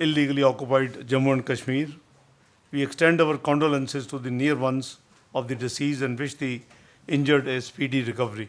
illegally occupied Jammu and Kashmir. We extend our condolences to the near ones of the deceased and wish the injured a speedy recovery.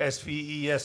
SVES,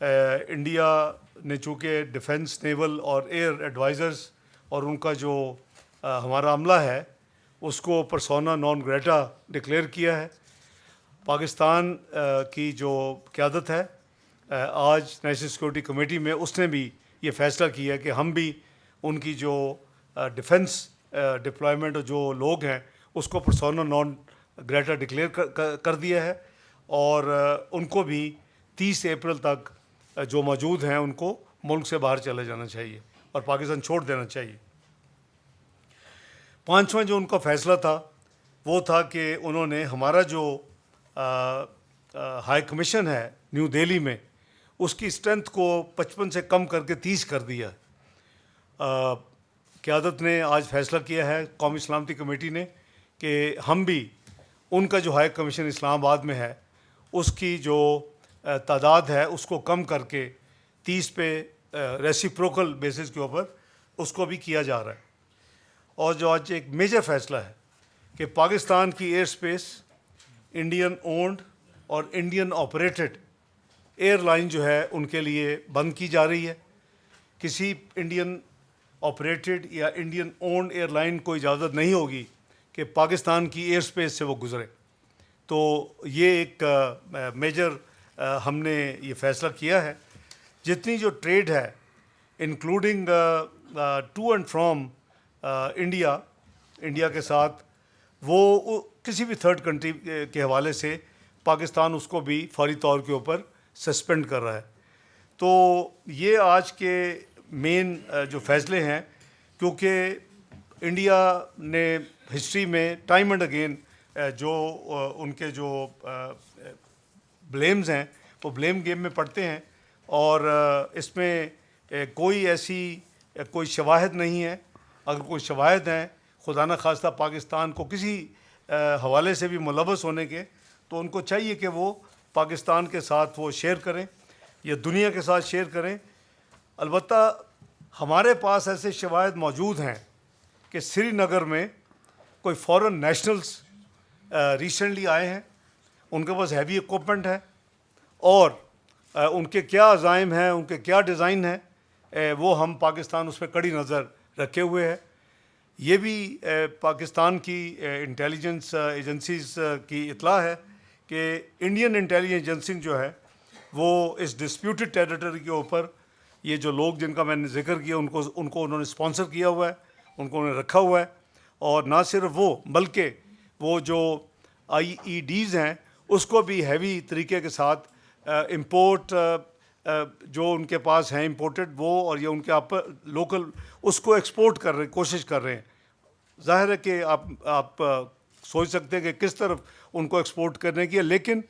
India نے چونکہ defence, نیول اور year advisers اور ان کا جو ہمارا عملہ ہے اس کو پرسونا نان گریٹا ڈکلیئر کیا ہے. پاکستان کی جو قیادت ہے آج نیشنل سیکورٹی کمیٹی میں، اس نے بھی یہ فیصلہ کیا کہ ہم بھی ان کی جو ڈیفنس ڈپلائمنٹ جو لوگ ہیں اس کو پرسونا نان گریٹا ڈکلیئر کر دیا ہے، اور ان کو بھی 30 اپریل تک جو موجود ہیں ان کو ملک سے باہر چلے جانا چاہیے اور پاکستان چھوڑ دینا چاہیے. پانچواں جو ان کا فیصلہ تھا وہ تھا کہ انہوں نے ہمارا جو ہائی کمیشن ہے نیو دہلی میں، اس کی اسٹرینتھ کو 55 سے کم کر کے 30 کر دیا. قیادت نے آج فیصلہ کیا ہے قومی سلامتی کمیٹی نے کہ ہم بھی ان کا جو ہائی کمیشن اسلام آباد میں ہے اس کی جو تعداد ہے اس کو کم کر کے 30 پہ ریسیپروکل بیسس کے اوپر اس کو بھی کیا جا رہا ہے. اور جو آج ایک میجر فیصلہ ہے کہ پاکستان کی ایئر سپیس انڈین اونڈ اور انڈین آپریٹڈ ایئر لائن جو ہے ان کے لیے بند کی جا رہی ہے. کسی انڈین آپریٹڈ یا انڈین اونڈ ایئر لائن کو اجازت نہیں ہوگی کہ پاکستان کی ایئر سپیس سے وہ گزرے. تو یہ ایک میجر ہم نے یہ فیصلہ کیا ہے. جتنی جو ٹریڈ ہے including to and from India کے ساتھ، وہ کسی بھی تھرڈ کنٹری کے حوالے سے پاکستان اس کو بھی فوری طور کے اوپر سسپینڈ کر رہا ہے. تو یہ آج کے مین جو فیصلے ہیں، کیونکہ انڈیا نے ہسٹری میں ٹائم اینڈ اگین جو ان کے جو بلیمز ہیں وہ بلیم گیم میں پڑتے ہیں، اور اس میں کوئی ایسی کوئی شواہد نہیں ہے. اگر کوئی شواہد ہیں خدا نہ خواستہ پاکستان کو کسی حوالے سے بھی ملوث ہونے کے، تو ان کو چاہیے کہ وہ پاکستان کے ساتھ وہ شیئر کریں یا دنیا کے ساتھ شیئر کریں. البتہ ہمارے پاس ایسے شواہد موجود ہیں کہ سری نگر میں کوئی فورن نیشنلز ریسنٹلی آئے ہیں، ان کے پاس ہیوی اکوپمنٹ ہے، اور ان کے کیا عزائم ہیں، ان کے کیا ڈیزائن ہیں، وہ ہم پاکستان اس پہ کڑی نظر رکھے ہوئے ہیں. یہ بھی پاکستان کی انٹیلیجنس ایجنسیز کی اطلاع ہے کہ انڈین انٹیلیجنس ایجنسی جو ہے وہ اس ڈسپیوٹڈ ٹیریٹری کے اوپر یہ جو لوگ جن کا میں نے ذکر کیا ان کو انہوں نے اسپانسر کیا ہوا ہے، ان کو انہوں نے رکھا ہوا ہے. اور نہ صرف وہ بلکہ وہ جو آئی ای ڈیز ہیں اس کو بھی ہیوی طریقے کے ساتھ امپورٹ جو ان کے پاس ہیں امپورٹڈ وہ، اور یہ ان کے آپ لوکل اس کو ایکسپورٹ کر رہے کوشش کر رہے ہیں. ظاہر ہے کہ آپ سوچ سکتے ہیں کہ کس طرف ان کو ایکسپورٹ کرنے کی ہے، لیکن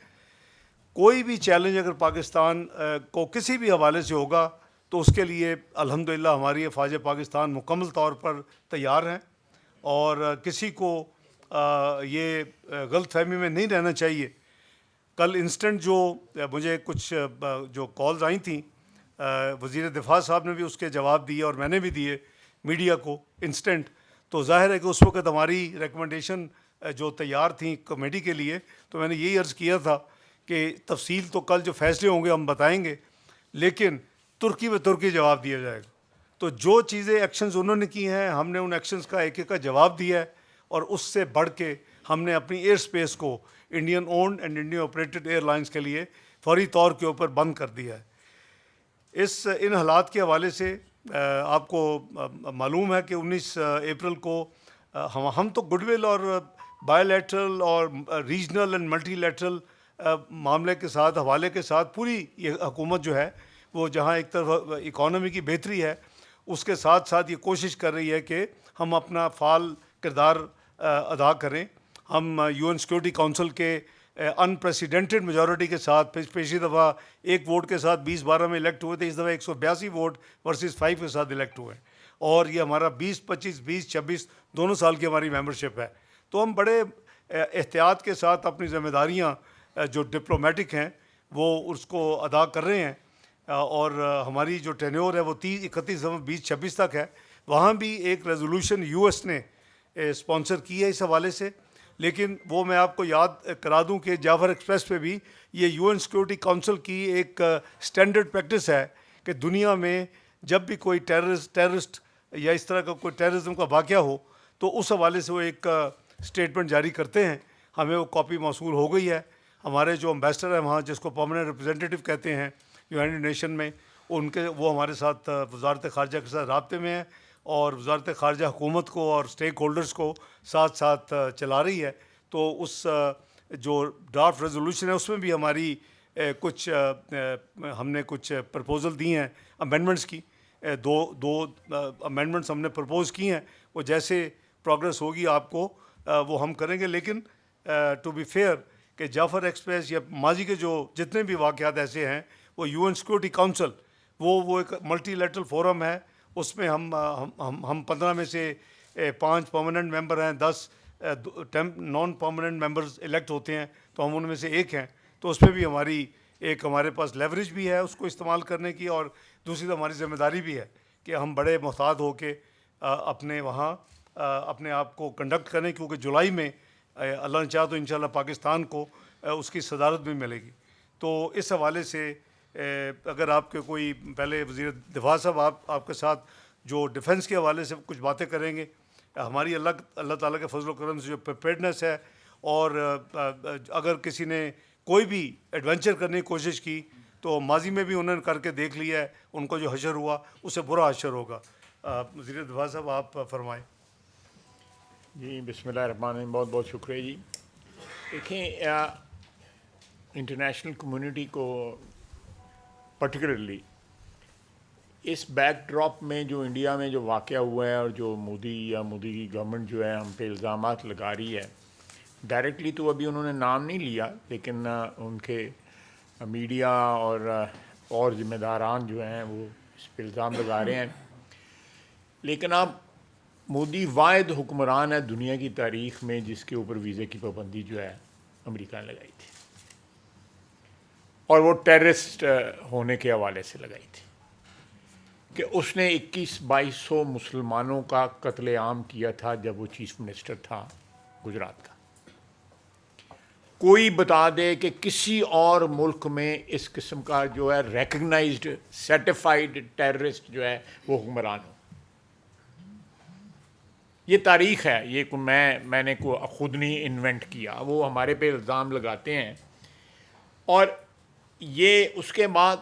کوئی بھی چیلنج اگر پاکستان کو کسی بھی حوالے سے ہوگا تو اس کے لیے الحمدللہ ہماری افواج پاکستان مکمل طور پر تیار ہیں. اور کسی کو یہ غلط فہمی میں نہیں رہنا چاہیے. کل انسٹنٹ جو مجھے کچھ جو کالز آئی تھیں، وزیر دفاع صاحب نے بھی اس کے جواب دیے اور میں نے بھی دیے میڈیا کو انسٹنٹ. تو ظاہر ہے کہ اس وقت ہماری ریکمنڈیشن جو تیار تھیں کمیٹی کے لیے، تو میں نے یہی عرض کیا تھا کہ تفصیل تو کل جو فیصلے ہوں گے ہم بتائیں گے، لیکن ترکی و ترکی جواب دیا جائے گا. تو جو چیزیں ایکشنز انہوں نے کی ہیں ہم نے ان ایکشنز کا ایک ایک کا جواب دیا ہے، اور اس سے بڑھ کے ہم نے اپنی ایئر سپیس کو Indian owned and Indian operated airlines کے لیے فوری طور کے اوپر بند کر دیا ہے. ان حالات کے حوالے سے آپ کو معلوم ہے کہ 19 اپریل کو ہم تو گڈ ول اور بائی لیٹرل اور ریجنل اینڈ ملٹی لیٹرل معاملے کے ساتھ حوالے کے ساتھ پوری یہ حکومت جو ہے وہ جہاں ایک طرف اکانومی کی بہتری ہے، اس کے ساتھ ساتھ یہ کوشش کر رہی ہے کہ ہم اپنا فعال کردار ادا کریں. ہم یو این سیکورٹی کونسل کے انپریسیڈنٹڈ میجورٹی کے ساتھ پچھلی دفعہ ایک ووٹ کے ساتھ 2012 میں الیکٹ ہوئے تھے، اس دفعہ 182 ووٹ ورسز 5 کے ساتھ الیکٹ ہوئے ہیں، اور یہ ہمارا 2025 2026 دونوں سال کی ہماری ممبرشپ ہے. تو ہم بڑے احتیاط کے ساتھ اپنی ذمہ داریاں جو ڈپلومیٹک ہیں وہ اس کو ادا کر رہے ہیں. اور ہماری جو ٹینیور ہے وہ 31 نومبر 2026 تک ہے. وہاں بھی ایک ریزولوشن یو ایس نے اسپانسر کی ہے اس حوالے سے. لیکن وہ میں آپ کو یاد کرا دوں کہ جعفر ایکسپریس پہ بھی یہ یو این سیکورٹی کونسل کی ایک اسٹینڈرڈ پریکٹس ہے کہ دنیا میں جب بھی کوئی ٹیررسٹ یا اس طرح کا کوئی ٹیررزم کا واقعہ ہو تو اس حوالے سے وہ ایک اسٹیٹمنٹ جاری کرتے ہیں. ہمیں وہ کاپی موصول ہو گئی ہے. ہمارے جو امبیسڈر ہیں وہاں، جس کو پرماننٹ ریپرزینٹیو کہتے ہیں یونائٹڈ نیشن میں، وہ ہمارے ساتھ وزارت خارجہ کے ساتھ رابطے میں ہیں، اور وزارت خارجہ حکومت کو اور اسٹیک ہولڈرز کو ساتھ ساتھ چلا رہی ہے. تو اس جو ڈرافٹ ریزولوشن ہے اس میں بھی ہماری کچھ ہم نے کچھ پرپوزل دی ہیں امینڈمنٹس کی. دو امینڈمنٹس ہم نے پرپوز کی ہیں. وہ جیسے پروگرس ہوگی آپ کو وہ ہم کریں گے. لیکن ٹو بی فیئر کہ جعفر ایکسپریس یا ماضی کے جو جتنے بھی واقعات ایسے ہیں، وہ یو این سیکورٹی کونسل وہ ایک ملٹی لیٹرل فورم ہے. اس میں ہم 15 میں سے 5 پرماننٹ ممبر ہیں، 10 نان پرماننٹ ممبرز الیکٹ ہوتے ہیں، تو ہم ان میں سے ایک ہیں. تو اس پہ بھی ہمارے پاس لیوریج بھی ہے اس کو استعمال کرنے کی، اور دوسری تو ہماری ذمہ داری بھی ہے کہ ہم بڑے محتاط ہو کے اپنے وہاں اپنے آپ کو کنڈکٹ کریں، کیونکہ جولائی میں اللہ نے چاہا تو انشاءاللہ پاکستان کو اس کی صدارت بھی ملے گی. تو اس حوالے سے اگر آپ کے کوئی پہلے وزیر دفاع صاحب آپ کے ساتھ جو ڈیفنس کے حوالے سے کچھ باتیں کریں گے. ہماری اللہ تعالیٰ کے فضل و کرم سے جو پریپیئرڈنس ہے، اور اگر کسی نے کوئی بھی ایڈونچر کرنے کی کوشش کی تو ماضی میں بھی انہوں نے کر کے دیکھ لیا ہے، ان کو جو حشر ہوا اس سے برا حشر ہوگا. وزیر دفاع صاحب آپ فرمائیں. جی بسم اللہ الرحمن الرحیم. بہت بہت شکریہ جی. دیکھیں، انٹرنیشنل کمیونٹی کو پرٹیکولرلی اس بیک ڈراپ میں جو انڈیا میں جو واقعہ ہوا ہے، اور جو مودی کی گورنمنٹ جو ہے ہم پہ الزامات لگا رہی ہے، ڈائریکٹلی تو ابھی انہوں نے نام نہیں لیا، لیکن ان کے میڈیا اور ذمہ داران جو ہیں وہ اس پہ الزام لگا رہے ہیں. لیکن اب مودی واحد حکمران ہے دنیا کی تاریخ میں جس کے اوپر ویزے کی پابندی جو ہے امریکہ نے لگائی تھی، اور وہ ٹیررسٹ ہونے کے حوالے سے لگائی تھی کہ اس نے 2100-2200 مسلمانوں کا قتل عام کیا تھا جب وہ چیف منسٹر تھا گجرات کا. کوئی بتا دے کہ کسی اور ملک میں اس قسم کا جو ہے ریکگنائزڈ سرٹیفائڈ ٹیررسٹ جو ہے وہ حکمران ہو. یہ تاریخ ہے، یہ میں نے خود نہیں انوینٹ کیا، وہ ہمارے پہ الزام لگاتے ہیں. اور یہ اس کے بعد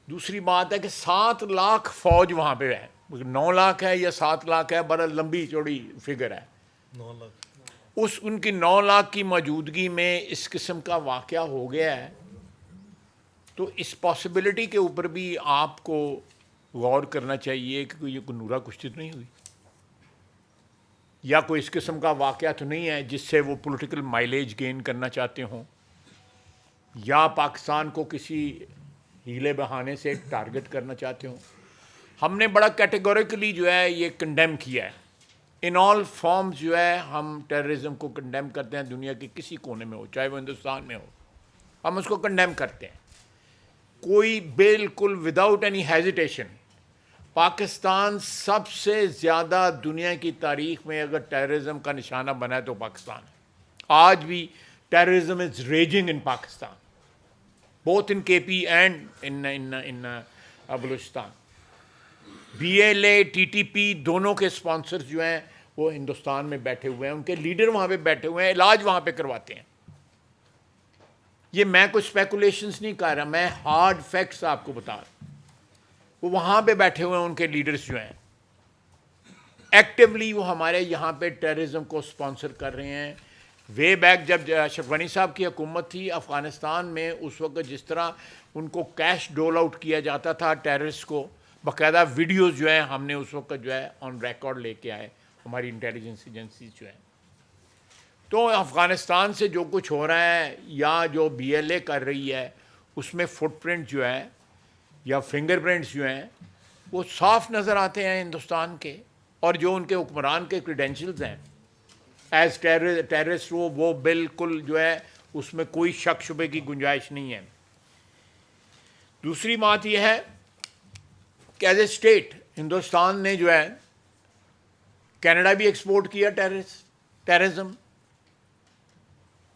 دوسری بات ہے کہ 7 لاکھ فوج وہاں پہ ہے. 9 لاکھ ہے یا 7 لاکھ ہے، بڑا لمبی چوڑی فگر ہے. 9 لاکھ ان کی 9 لاکھ کی موجودگی میں اس قسم کا واقعہ ہو گیا ہے. تو اس پاسبلٹی کے اوپر بھی آپ کو غور کرنا چاہیے کہ یہ کوئی نورا کشتی تو نہیں ہوئی، یا کوئی اس قسم کا واقعہ تو نہیں ہے جس سے وہ پولیٹیکل مائلیج گین کرنا چاہتے ہوں، یا پاکستان کو کسی ہیلے بہانے سے ٹارگٹ کرنا چاہتے ہوں. ہم نے بڑا کیٹیگوریکلی جو ہے یہ کنڈیم کیا ہے. ان آل فارمز جو ہے ہم ٹیررزم کو کنڈیم کرتے ہیں، دنیا کے کسی کونے میں ہو، چاہے وہ ہندوستان میں ہو، ہم اس کو کنڈیم کرتے ہیں. کوئی بالکل وداؤٹ اینی ہیزیٹیشن. پاکستان سب سے زیادہ دنیا کی تاریخ میں اگر ٹیررزم کا نشانہ بنا ہے تو پاکستان ہے. آج بھی terrorism is raging in Pakistan, both in K P and in Balochistan. BLA TTP دونوں کے سپانسرز جو ہیں وہ ہندوستان میں بیٹھے ہوئے ہیں، ان کے لیڈر وہاں پہ بیٹھے ہوئے ہیں، علاج وہاں پہ کرواتے ہیں. یہ میں کچھ اسپیکولیشنز نہیں کر رہا، میں ہارڈ فیکٹس آپ کو بتا رہا. وہ وہاں پہ بیٹھے ہوئے ہیں، ان کے لیڈرز جو ہیں ایکٹیولی وہ ہمارے یہاں پہ ٹیررزم کو سپانسر کر رہے ہیں. وے بیک جب اشرف غنی صاحب کی حکومت تھی افغانستان میں، اس وقت جس طرح ان کو کیش ڈول آؤٹ کیا جاتا تھا ٹیررسٹ کو، باقاعدہ ویڈیوز جو ہیں ہم نے اس وقت جو ہے آن ریکارڈ لے کے آئے، ہماری انٹیلیجنس ایجنسیز جو ہیں. تو افغانستان سے جو کچھ ہو رہا ہے یا جو BLA کر رہی ہے اس میں فٹ پرنٹ جو ہے یا فنگر پرنٹس جو ہیں وہ صاف نظر آتے ہیں ہندوستان کے، اور جو ان کے حکمران کے کریڈینشلز ہیں ایز ٹیررسٹ وہ بالکل جو ہے اس میں کوئی شک شبے کی گنجائش نہیں ہے. دوسری بات یہ ہے کہ ایز اے اسٹیٹ ہندوستان نے جو ہے کینیڈا بھی ایکسپورٹ کیا terrorism,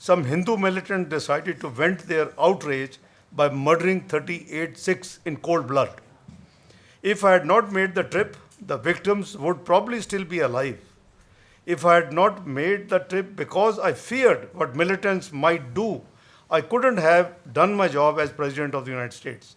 some Hindu militant decided to vent their outrage by murdering 38 Sikhs in cold blood. If I had not made the trip, the victims would probably still be alive. If I had not made the trip because I feared what militants might do, I couldn't have done my job as President of the United States.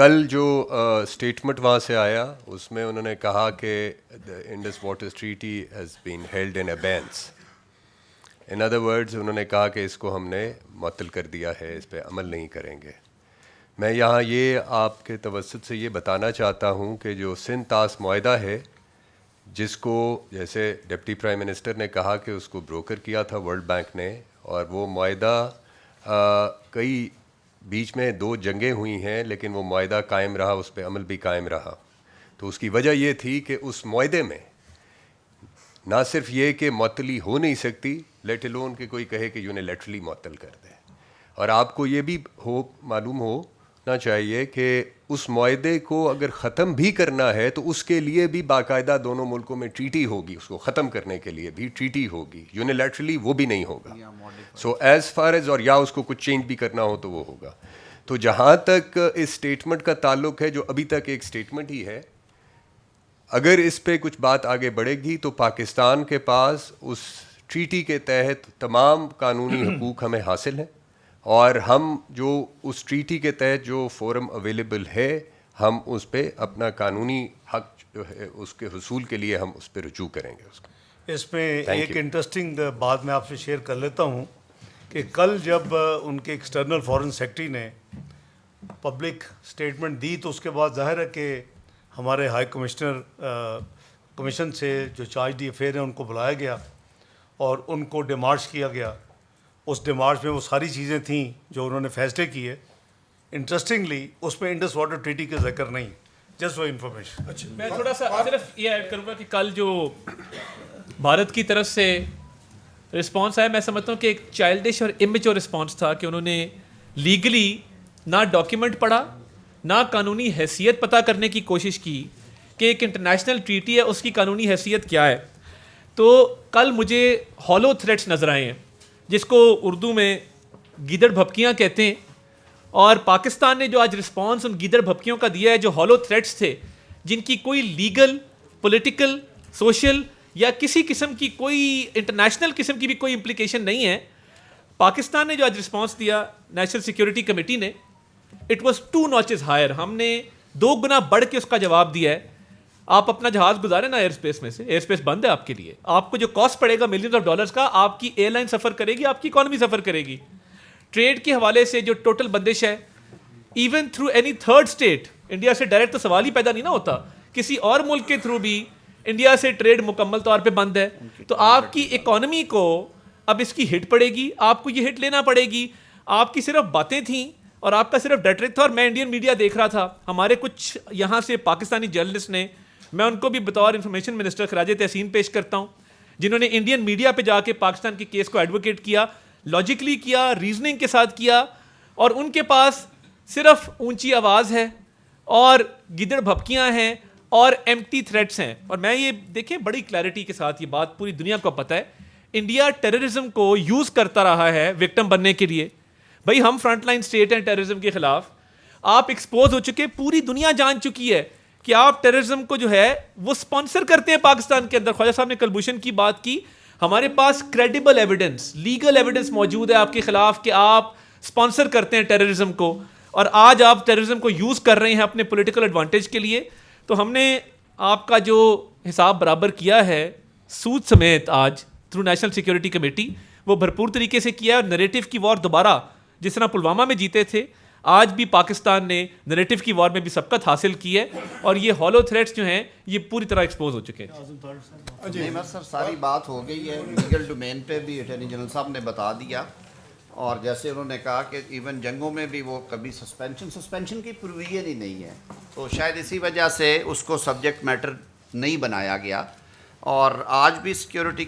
کل جو statement وہاں سے آیا اس میں انہوں نے کہا کہ Indus Water Treaty has been held in abeyance. In other words انہوں نے کہا کہ اس کو ہم نے معطل کر دیا ہے, اس پہ عمل نہیں کریں گے. میں یہاں یہ آپ کے توسط سے یہ بتانا چاہتا ہوں کہ جو سندھ طاس معاہدہ ہے, جس کو جیسے ڈپٹی پرائم منسٹر نے کہا کہ اس کو بروکر کیا تھا ورلڈ بینک نے, اور وہ معاہدہ کئی بیچ میں 2 جنگیں ہوئی ہیں لیکن وہ معاہدہ قائم رہا, اس پہ عمل بھی قائم رہا. تو اس کی وجہ یہ تھی کہ اس معاہدے میں نہ صرف یہ کہ معطلی ہو نہیں سکتی, لیٹ الون کہ کوئی کہے کہ یونیلیٹرلی معطل کر دے. اور آپ کو یہ بھی معلوم ہونا چاہیے کہ اس معاہدے کو اگر ختم بھی کرنا ہے تو اس کے لیے بھی باقاعدہ دونوں ملکوں میں ٹریٹی ہوگی, اس کو ختم کرنے کے لیے بھی ٹریٹی ہوگی, یونیلیٹرلی وہ بھی نہیں ہوگا. سو ایز فار ایز, اور یا اس کو کچھ چینج بھی کرنا ہو تو وہ ہوگا. تو جہاں تک اس اسٹیٹمنٹ کا تعلق ہے, جو ابھی تک ایک اسٹیٹمنٹ ہی ہے, اگر اس پہ کچھ بات آگے بڑھے گی تو پاکستان کے پاس اس ٹریٹی کے تحت تمام قانونی حقوق ہمیں حاصل ہیں, اور ہم جو اس ٹریٹی کے تحت جو فورم اویلیبل ہے ہم اس پہ اپنا قانونی حق جو ہے اس کے حصول کے لیے ہم اس پہ رجوع کریں گے. اس میں ایک انٹرسٹنگ بات میں آپ سے شیئر کر لیتا ہوں کہ کل جب ان کے ایکسٹرنل فارن سیکرٹری نے پبلک اسٹیٹمنٹ دی تو اس کے بعد ظاہر ہے کہ ہمارے ہائی کمشنر کمیشن سے جو چارج دی افیئر ہیں ان کو بلایا گیا اور ان کو ڈیمارچ کیا گیا. اس ڈیمارچ میں وہ ساری چیزیں تھیں جو انہوں نے فیصلے کیے. انٹرسٹنگلی اس میں انڈس واٹر ٹریٹی کا ذکر نہیں, جسٹ فار انفارمیشن. اچھا, میں تھوڑا سا صرف یہ ایڈ کروں گا کہ کل جو بھارت کی طرف سے رسپانس آیا, میں سمجھتا ہوں کہ ایک چائلڈش اور امیچور رسپانس تھا کہ انہوں نے لیگلی نہ ڈاکیومنٹ پڑھا, نہ قانونی حیثیت پتہ کرنے کی کوشش کی کہ ایک انٹرنیشنل ٹریٹی ہے اس کی قانونی حیثیت کیا ہے. تو کل مجھے ہالو تھریٹس نظر آئے ہیں, جس کو اردو میں گیدڑ بھپکیاں کہتے ہیں, اور پاکستان نے جو آج رسپانس ان گیدڑ بھپکیوں کا دیا ہے, جو ہالو تھریٹس تھے جن کی کوئی لیگل, پولیٹیکل, سوشل یا کسی قسم کی کوئی انٹرنیشنل قسم کی بھی کوئی امپلیکیشن نہیں ہے, پاکستان نے جو آج رسپانس دیا نیشنل سیکیورٹی کمیٹی نے, اٹ واز 2 notches ہائر. ہم نے 2 گنا بڑھ کے اس کا جواب دیا ہے. آپ اپنا جہاز گزارے نا ایئر اسپیس میں سے, ایئر اسپیس بند ہے آپ کے لیے, آپ کو جو کاسٹ پڑے گا ملینز آف ڈالرز کا, آپ کی ایئر لائن سفر کرے گی, آپ کی اکانومی سفر کرے گی. ٹریڈ کے حوالے سے جو ٹوٹل بندش ہے, even through any third state, India سے ڈائریکٹ تو سوال ہی پیدا نہیں نہ ہوتا, کسی اور ملک کے تھرو بھی انڈیا سے ٹریڈ مکمل طور پہ بند ہے. تو آپ کی اکانومی کو اب اس کی ہٹ پڑے گی, آپ کو یہ ہٹ لینا پڑے گی. آپ کی صرف باتیں تھیں اور آپ کا صرف ریٹرک تھا. اور میں انڈین میڈیا دیکھ رہا تھا, ہمارے کچھ یہاں سے پاکستانی جرنلسٹ نے, میں ان کو بھی بطور انفارمیشن منسٹر خراج تحسین پیش کرتا ہوں, جنہوں نے انڈین میڈیا پہ جا کے پاکستان کے کیس کو ایڈوکیٹ کیا, لاجیکلی کیا, ریزننگ کے ساتھ کیا, اور ان کے پاس صرف اونچی آواز ہے اور گدڑ بھپکیاں ہیں اور ایمٹی تھریٹس ہیں. اور میں یہ دیکھیں بڑی کلیئرٹی کے ساتھ یہ بات پوری دنیا کو پتہ ہے, انڈیا ٹیررزم کو یوز کرتا رہا ہے وکٹم بننے کے لیے. بھائی ہم فرنٹ لائن اسٹیٹ ہیں ٹیررزم کے خلاف, آپ ایکسپوز ہو چکے, پوری دنیا جان چکی ہے کہ آپ ٹیررزم کو جو ہے وہ اسپانسر کرتے ہیں پاکستان کے اندر. خواجہ صاحب نے کلبھوشن کی بات کی, ہمارے پاس کریڈیبل ایویڈنس, لیگل ایویڈنس موجود ہے آپ کے خلاف کہ آپ اسپانسر کرتے ہیں ٹیررزم کو, اور آج آپ ٹیررزم کو یوز کر رہے ہیں اپنے پولیٹیکل ایڈوانٹیج کے لیے. تو ہم نے آپ کا جو حساب برابر کیا ہے سود سمیت آج تھرو نیشنل سیکیورٹی کمیٹی, وہ بھرپور طریقے سے کیا ہے. اور نریٹو کی وار دوبارہ جس طرح پلوامہ میں جیتے تھے, آج بھی پاکستان نے نریٹو کی وار میں بھی سبقت حاصل کی ہے, اور یہ ہالو تھریٹس جو ہیں یہ پوری طرح ایکسپوز ہو چکے ہیں. نہیں بس سر ساری بات ہو گئی ہے, لیگل ڈومین پہ بھی اٹارنی جنرل صاحب نے بتا دیا, اور جیسے انہوں نے کہا کہ ایون جنگوں میں بھی وہ کبھی سسپینشن کی پروویژن ہی نہیں ہے, تو شاید اسی وجہ سے اس کو سبجیکٹ میٹر نہیں بنایا گیا. اور آج بھی سیکیورٹی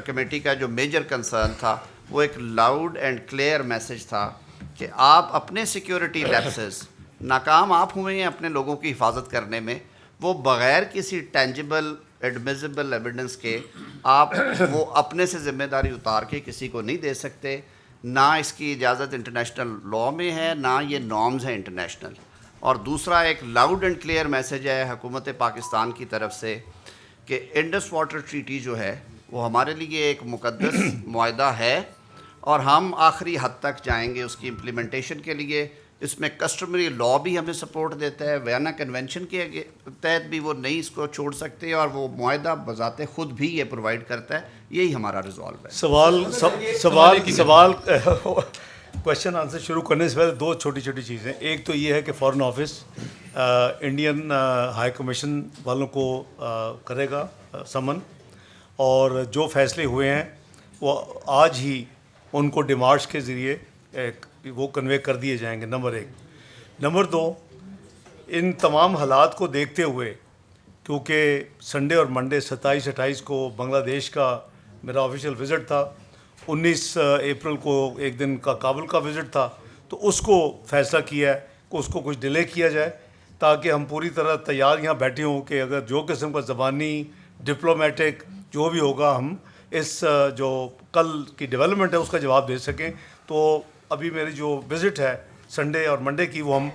کمیٹی کا جو میجر کنسرن تھا وہ ایک لاؤڈ اینڈ کلیئر میسج تھا کہ آپ اپنے سیکیورٹی لیپسز, ناکام آپ ہوئے ہیں اپنے لوگوں کی حفاظت کرنے میں, وہ بغیر کسی ٹینجیبل ایڈمیزیبل ایویڈنس کے آپ وہ اپنے سے ذمہ داری اتار کے کسی کو نہیں دے سکتے. نہ اس کی اجازت انٹرنیشنل لاء میں ہے, نہ یہ نارمز ہیں انٹرنیشنل. اور دوسرا ایک لاؤڈ اینڈ کلیئر میسج ہے حکومت پاکستان کی طرف سے کہ انڈس واٹر ٹریٹی جو ہے وہ ہمارے لیے ایک مقدس معاہدہ ہے, اور ہم آخری حد تک جائیں گے اس کی امپلیمنٹیشن کے لیے. اس میں کسٹمری لا بھی ہمیں سپورٹ دیتا ہے, ویانا کنونشن کے تحت بھی وہ نہیں اس کو چھوڑ سکتے, اور وہ معاہدہ بذات خود بھی یہ پرووائڈ کرتا ہے. یہی ہمارا ریزالو ہے. سوال کوشچن آنسر شروع کرنے سے پہلے دو چھوٹی چھوٹی چیزیں. ایک تو یہ ہے کہ foreign office Indian high commission والوں کو کرے گا سمن, اور جو فیصلے ہوئے ہیں وہ آج ہی ان کو ڈیمارش کے ذریعے وہ کنوے کر دیے جائیں گے, نمبر ایک. نمبر دو, ان تمام حالات کو دیکھتے ہوئے, کیونکہ سنڈے اور منڈے 27-28 کو بنگلہ دیش کا میرا آفیشیل وزٹ تھا, 19 اپریل کو ایک دن کا کابل کا وزٹ تھا, تو اس کو فیصلہ کیا ہے کہ اس کو کچھ ڈیلے کیا جائے تاکہ ہم پوری طرح تیار یہاں بیٹھے ہوں کہ اگر جو قسم کا زبانی ڈپلومیٹک جو بھی ہوگا ہم اس جو کل کی ڈیولپمنٹ ہے اس کا جواب دے سکیں. تو ابھی میری جو وزٹ ہے سنڈے اور منڈے کی, وہ ہم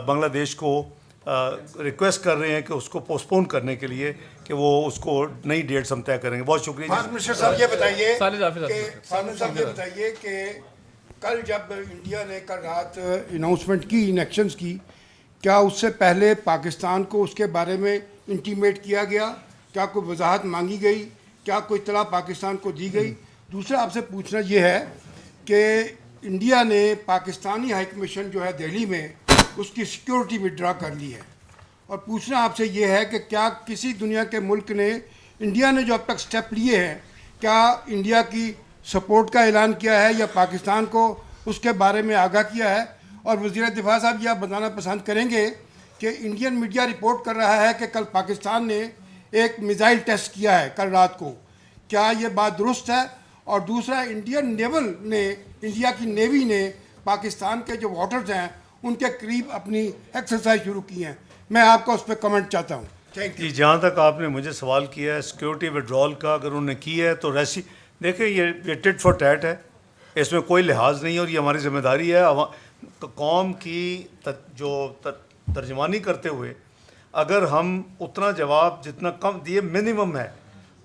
بنگلہ دیش کو ریکویسٹ کر رہے ہیں کہ اس کو پوسٹ پون کرنے کے لیے کہ وہ اس کو نئی ڈیٹس ہم طے کریں گے. بہت شکریہ. فارن منسٹر صاحب یہ بتائیے صاحب کہ کل جب انڈیا نے کل رات اناؤنسمنٹ کی انیکشنز کی, کیا اس سے پہلے پاکستان کو اس کے بارے میں انٹیمیٹ کیا گیا, کیا کوئی وضاحت مانگی گئی, کیا کوئی اطلاع پاکستان کو دی گئی؟ دوسرا آپ سے پوچھنا یہ ہے کہ انڈیا نے پاکستانی ہائی کمیشن جو ہے دہلی میں اس کی سیکیورٹی وڈرا کر لی ہے, اور پوچھنا آپ سے یہ ہے کہ کیا کسی دنیا کے ملک نے انڈیا نے جو اب تک سٹیپ لیے ہیں, کیا انڈیا کی سپورٹ کا اعلان کیا ہے یا پاکستان کو اس کے بارے میں آگاہ کیا ہے؟ اور وزیر دفاع صاحب یہ آپ بتانا پسند کریں گے کہ انڈین میڈیا رپورٹ کر رہا ہے کہ کل پاکستان نے ایک میزائل ٹیسٹ کیا ہے کل رات کو, کیا یہ بات درست ہے؟ اور دوسرا, انڈین نیول نے, انڈیا کی نیوی نے پاکستان کے جو واٹرز ہیں ان کے قریب اپنی ایکسرسائز شروع کی ہیں. میں آپ کا اس پہ کمنٹ چاہتا ہوں. جی, جہاں تک آپ نے مجھے سوال کیا ہے سیکیورٹی ودرول کا, اگر انہوں نے کی ہے تو دیکھیں یہ ٹٹ فار ٹیٹ ہے, اس میں کوئی لحاظ نہیں ہے, اور یہ ہماری ذمہ داری ہے قوم کی جو ترجمانی کرتے ہوئے اگر ہم اتنا جواب جتنا کم دیے منیمم ہے,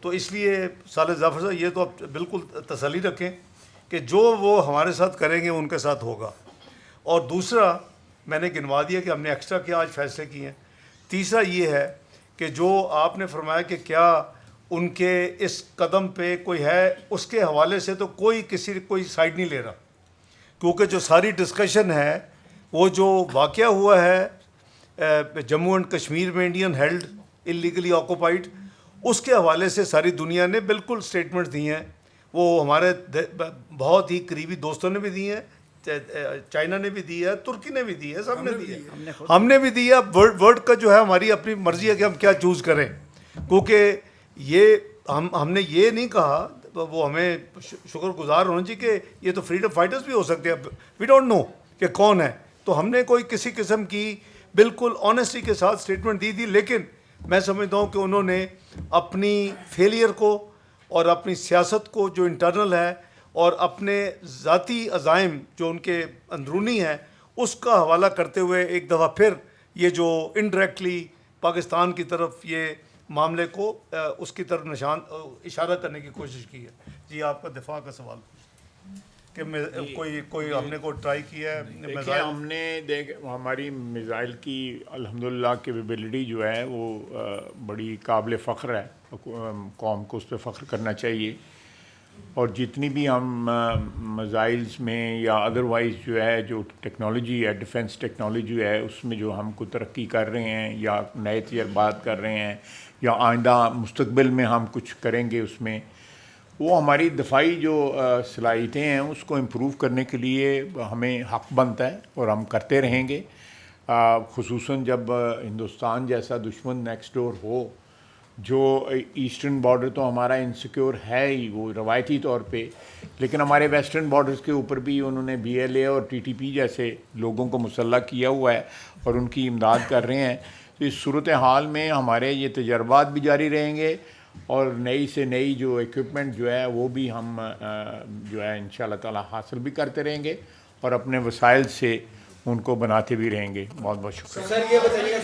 تو اس لیے صالح ظفر صاحب یہ تو آپ بالکل تسلی رکھیں کہ جو وہ ہمارے ساتھ کریں گے ان کے ساتھ ہوگا. اور دوسرا میں نے گنوا دیا کہ ہم نے ایکسٹرا کیا آج فیصلے کیے ہیں. تیسرا یہ ہے کہ جو آپ نے فرمایا کہ کیا ان کے اس قدم پہ کوئی ہے, اس کے حوالے سے تو کوئی سائڈ نہیں لے رہا, کیونکہ جو ساری ڈسکشن ہے وہ جو واقعہ ہوا ہے جموں اینڈ کشمیر میں انڈین ہیلڈ انلیگلی آکوپائڈ, اس کے حوالے سے ساری دنیا نے بالکل سٹیٹمنٹ دی ہیں. وہ ہمارے بہت ہی قریبی دوستوں نے بھی دی ہیں, چائنا نے بھی دی ہے, ترکی نے بھی دی ہے, سب نے دی ہے, ہم نے بھی دی ہے. ورڈ کا جو ہے ہماری اپنی مرضی ہے کہ ہم کیا چوز کریں, کیونکہ یہ ہم نے یہ نہیں کہا, وہ ہمیں شکر گزار ہونا چاہیے کہ یہ تو فریڈم فائٹرز بھی ہو سکتے ہیں, وی ڈونٹ نو کہ کون ہے. تو ہم نے کوئی کسی قسم کی بالکل آنیسٹی کے ساتھ سٹیٹمنٹ دی تھی, لیکن میں سمجھتا ہوں کہ انہوں نے اپنی فیلئر کو اور اپنی سیاست کو جو انٹرنل ہے اور اپنے ذاتی عزائم جو ان کے اندرونی ہیں اس کا حوالہ کرتے ہوئے ایک دفعہ پھر یہ جو انڈائریکٹلی پاکستان کی طرف یہ معاملے کو اس کی طرف اشارہ کرنے کی کوشش کی ہے. جی, آپ کا دفاع کا سوال کہ کوئی ہم نے ٹرائی کیا ہے. دیکھیں, ہم نے ہماری میزائل کی الحمدللہ کیپیبلٹی جو ہے وہ بڑی قابل فخر ہے, قوم کو اس پہ فخر کرنا چاہیے. اور جتنی بھی ہم میزائلز میں یا ادروائز جو ہے جو ٹیکنالوجی ہے, ڈیفنس ٹیکنالوجی ہے, اس میں جو ہم کو ترقی کر رہے ہیں یا نئے تجربات کر رہے ہیں یا آئندہ مستقبل میں ہم کچھ کریں گے, اس میں وہ ہماری دفاعی جو صلاحیتیں ہیں اس کو امپروو کرنے کے لیے ہمیں حق بنتا ہے اور ہم کرتے رہیں گے. خصوصاً جب ہندوستان جیسا دشمن نیکسٹ ڈور ہو, جو ایسٹرن بارڈر تو ہمارا انسیکیور ہے ہی وہ روایتی طور پہ, لیکن ہمارے ویسٹرن بارڈرز کے اوپر بھی انہوں نے BLA اور TTP جیسے لوگوں کو مسلح کیا ہوا ہے اور ان کی امداد کر رہے ہیں. تو اس صورتحال میں ہمارے یہ تجربات بھی جاری رہیں گے اور نئی سے نئی جو ایکوپمنٹ جو ہے وہ بھی ہم جو ہے انشاءاللہ تعالی حاصل بھی کرتے رہیں گے اور اپنے وسائل سے ان کو بناتے بھی رہیں گے. بہت بہت شکریہ. سر یہ بتائیے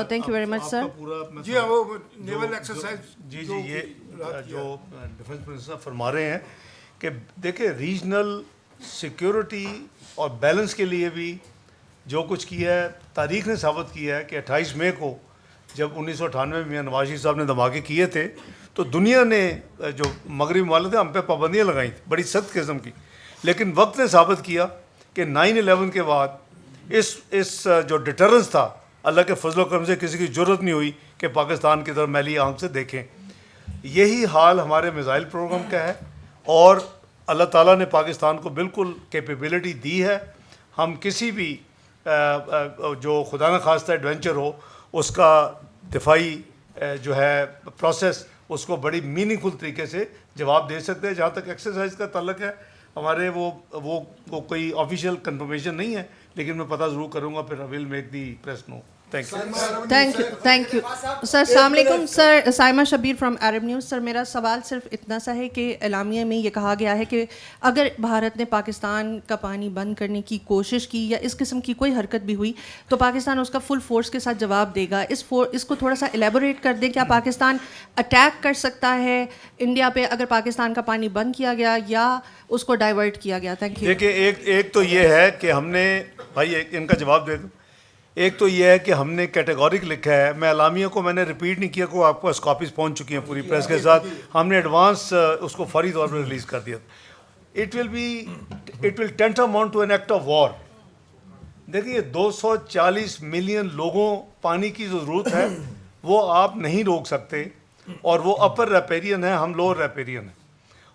تھینک یو ویری مچ سر. جی ہاں, وہ نیول ایکسرسائز جی یہ جو ڈیفنس منسٹر فرما رہے ہیں کہ دیکھیں ریجنل سیکیورٹی اور بیلنس کے لیے بھی جو کچھ کیا ہے تاریخ نے ثابت کیا ہے کہ 28 مئی کو جب 1998 میں نواز شریف صاحب نے دھماکے کیے تھے تو دنیا نے جو مغربی ممالک تھے ہم پہ پابندیاں لگائیں تھیں بڑی سخت قسم کی، لیکن وقت نے ثابت کیا کہ 9/11 کے بعد اس جو ڈیٹرنس تھا اللہ کے فضل و کرم سے کسی کی ضرورت نہیں ہوئی کہ پاکستان کی طرف میلی آنکھ سے دیکھیں. یہی حال ہمارے میزائل پروگرام کا ہے اور اللہ تعالیٰ نے پاکستان کو بالکل کیپیبلٹی دی ہے. ہم کسی بھی جو خدا نخواستہ ایڈونچر ہو اس کا دفاعی جو ہے پروسیس اس کو بڑی میننگ فل طریقے سے جواب دے سکتے ہیں. جہاں تک ایکسرسائز کا تعلق ہے ہمارے وہ کوئی آفیشیل کنفرمیشن نہیں ہے، لیکن میں پتہ ضرور کروں گا، پھر will make the press know. Thank you sir. السلام علیکم sir. Saima Shabbir from Arab News. Sir میرا سوال صرف اتنا سا ہے کہ اعلامیہ میں یہ کہا گیا ہے کہ اگر بھارت نے پاکستان کا پانی بند کرنے کی کوشش کی یا اس قسم کی کوئی حرکت بھی ہوئی تو پاکستان اس کا فل فورس کے ساتھ جواب دے گا. اس کو تھوڑا سا ایلیبوریٹ کر دیں. کیا پاکستان اٹیک کر سکتا ہے انڈیا پہ اگر پاکستان کا پانی بند کیا گیا یا اس کو ڈائیورٹ کیا گیا؟ Thank you. دیکھیں ایک تو یہ ہے کہ ہم نے بھائی ان کا جواب دے دوں. ایک تو یہ ہے کہ ہم نے کیٹیگورک لکھا ہے، میں اعلامیہ کو میں نے ریپیٹ نہیں کیا، کو آپ کو کاپیز پہنچ چکی ہیں پوری پریس کے ساتھ. ہم نے ایڈوانس اس کو فوری طور پر ریلیز کر دیا. It will tantamount to an act of war. دیکھیے 240 ملین لوگوں پانی کی جو ضرورت ہے وہ آپ نہیں روک سکتے، اور وہ اپر ریپیرین ہے، ہم لوور ریپیرین ہیں،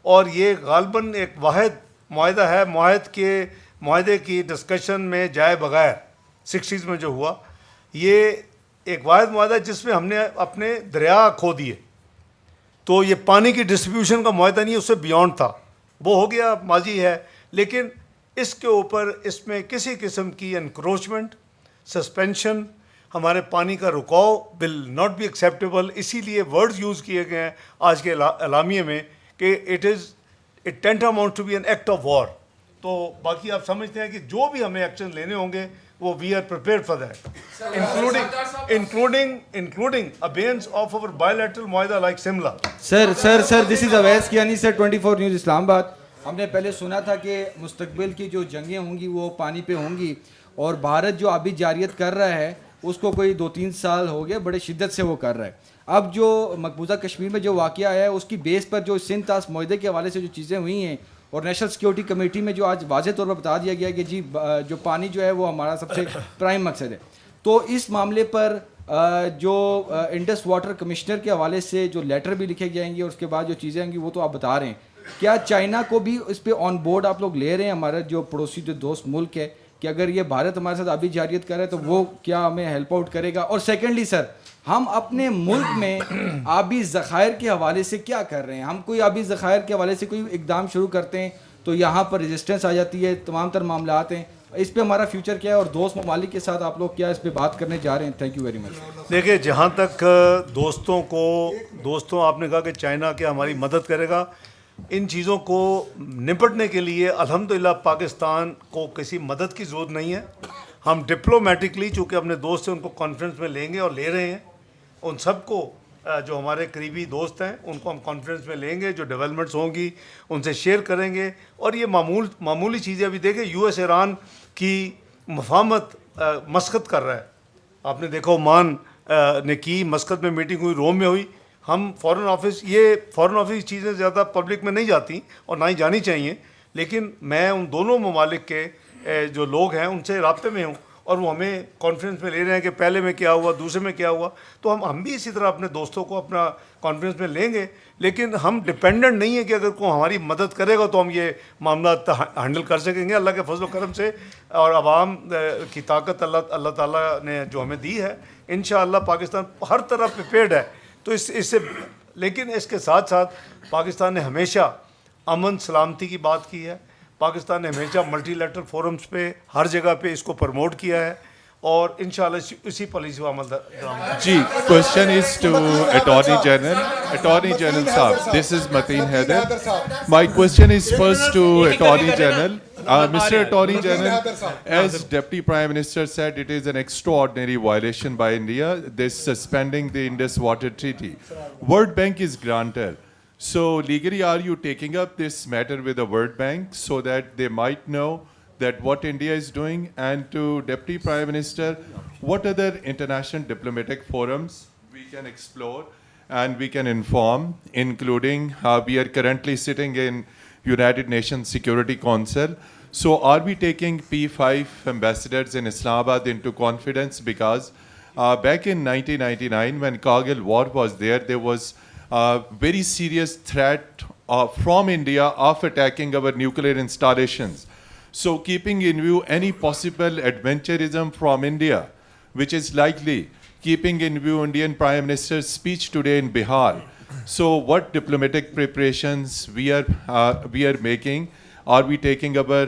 اور یہ غالباً ایک واحد معاہدہ ہے. معاہدے کی ڈسکشن میں جائے بغیر 60s میں جو ہوا، یہ ایک واحد معاہدہ جس میں ہم نے اپنے دریا کھو دیے. تو یہ پانی کی ڈسٹریبیوشن کا معاہدہ نہیں، اس سے بیونڈ تھا، وہ ہو گیا، ماضی ہے. لیکن اس کے اوپر اس میں کسی قسم کی انکروچمنٹ، سسپینشن، ہمارے پانی کا رکاؤ ول ناٹ بی ایکسیپٹیبل. اسی لیے ورڈز یوز کیے گئے ہیں آج کے اعلامیے میں کہ it tantamount to be an act of war. تو باقی آپ سمجھتے ہیں کہ جو بھی ہمیں ایکشن لینے ہوں گے وہ we are prepared for that, including abeyance of over bilateral معاہدہ like Simla. Sir this is Awais Kiani sir 24 news Islamabad. ہم نے پہلے سنا تھا کہ مستقبل کی جو جنگیں ہوں گی وہ پانی پہ ہوں گی، اور بھارت جو آبی جاریت کر رہا ہے اس کو کوئی 2-3 سال ہو گئے بڑے شدت سے وہ کر رہا ہے. اب جو مقبوضہ کشمیر میں جو واقعہ آیا ہے اس کی بیس پر جو سندھ طاس معاہدے کے حوالے سے جو چیزیں ہوئی ہیں، اور نیشنل سیکیورٹی کمیٹی میں جو آج واضح طور پر بتا دیا گیا کہ جی جو پانی جو ہے وہ ہمارا سب سے پرائم مقصد ہے. تو اس معاملے پر جو انڈس واٹر کمشنر کے حوالے سے جو لیٹر بھی لکھے جائیں گے اور اس کے بعد جو چیزیں ہوں گی وہ تو آپ بتا رہے ہیں، کیا چائنا کو بھی اس پہ آن بورڈ آپ لوگ لے رہے ہیں، ہمارا جو پڑوسی جو دوست ملک ہے، کہ اگر یہ بھارت ہمارے ساتھ آبی جاریت کر رہا ہے تو وہ کیا ہمیں ہیلپ آؤٹ کرے گا؟ اور سیکنڈلی سر، ہم اپنے ملک میں آبی ذخائر کے حوالے سے کیا کر رہے ہیں؟ ہم کوئی آبی ذخائر کے حوالے سے کوئی اقدام شروع کرتے ہیں تو یہاں پر ریزسٹنس آ جاتی ہے، تمام تر معاملات ہیں. اس پہ ہمارا فیوچر کیا ہے اور دوست ممالک کے ساتھ آپ لوگ کیا اس پہ بات کرنے جا رہے ہیں؟ Thank you very much. دیکھیں جہاں تک دوستوں آپ نے کہا کہ چائنا کیا ہماری مدد کرے گا، ان چیزوں کو نپٹنے کے لیے الحمدللہ پاکستان کو کسی مدد کی ضرورت نہیں ہے. ہم ڈپلومیٹکلی چونکہ اپنے دوست ہیں ان کو کانفرنس میں لیں گے اور لے رہے ہیں. ان سب کو جو ہمارے قریبی دوست ہیں ان کو ہم کانفرنس میں لیں گے، جو ڈیولپمنٹس ہوں گی ان سے شیئر کریں گے. اور یہ معمولی چیزیں ابھی دیکھیں یو ایس ایران کی مفاہمت مسقط کر رہا ہے. آپ نے دیکھا عمان نے کی مسقط میں میٹنگ ہوئی، روم میں ہوئی. ہم فارن آفس چیزیں زیادہ پبلک میں نہیں جاتی اور نہ ہی جانی چاہیے، لیکن میں ان دونوں ممالک کے جو لوگ ہیں ان سے رابطے میں ہوں اور وہ ہمیں کانفرنس میں لے رہے ہیں کہ پہلے میں کیا ہوا، دوسرے میں کیا ہوا. تو ہم بھی اسی طرح اپنے دوستوں کو اپنا کانفرنس میں لیں گے، لیکن ہم ڈپینڈنٹ نہیں ہیں کہ اگر کوئی ہماری مدد کرے گا تو ہم یہ معاملات ہینڈل کر سکیں گے. اللہ کے فضل و کرم سے اور عوام کی طاقت اللہ تعالیٰ نے جو ہمیں دی ہے، انشاءاللہ پاکستان ہر طرح پریپیئرڈ ہے. تو اس سے لیکن اس کے ساتھ ساتھ پاکستان نے ہمیشہ امن سلامتی کی بات کی ہے. پاکستان نے ہمیشہ ملٹی لیٹرل فورمز پہ ہر جگہ پہ اس کو پروموٹ کیا ہے اور انشاءاللہ اسی پالیسی کو عمل درآمد. جی question is to attorney general صاحب. This is Mateen Haider. My question is first to attorney general. Mr. Attorney General, as Deputy Prime Minister said, it is an extraordinary violation by India, this suspending the Indus Water Treaty. World Bank is grantor. So legally, are you taking up this matter with the World Bank so that they might know that what India is doing? And to Deputy Prime Minister, what other international diplomatic forums we can explore and we can inform, including we are currently sitting in United Nations Security Council. So are we taking P5 ambassadors in Islamabad into confidence? Because back in 1999, when Kargil war was there was a very serious threat from India of attacking our nuclear installations. So keeping in view any possible adventurism from India, which is likely, keeping in view Indian Prime Minister's speech today in Bihar, so what diplomatic preparations we are making? Are we taking our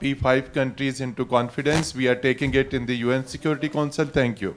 P5 countries into confidence? We are taking it in the UN Security Council. Thank you.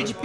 TTP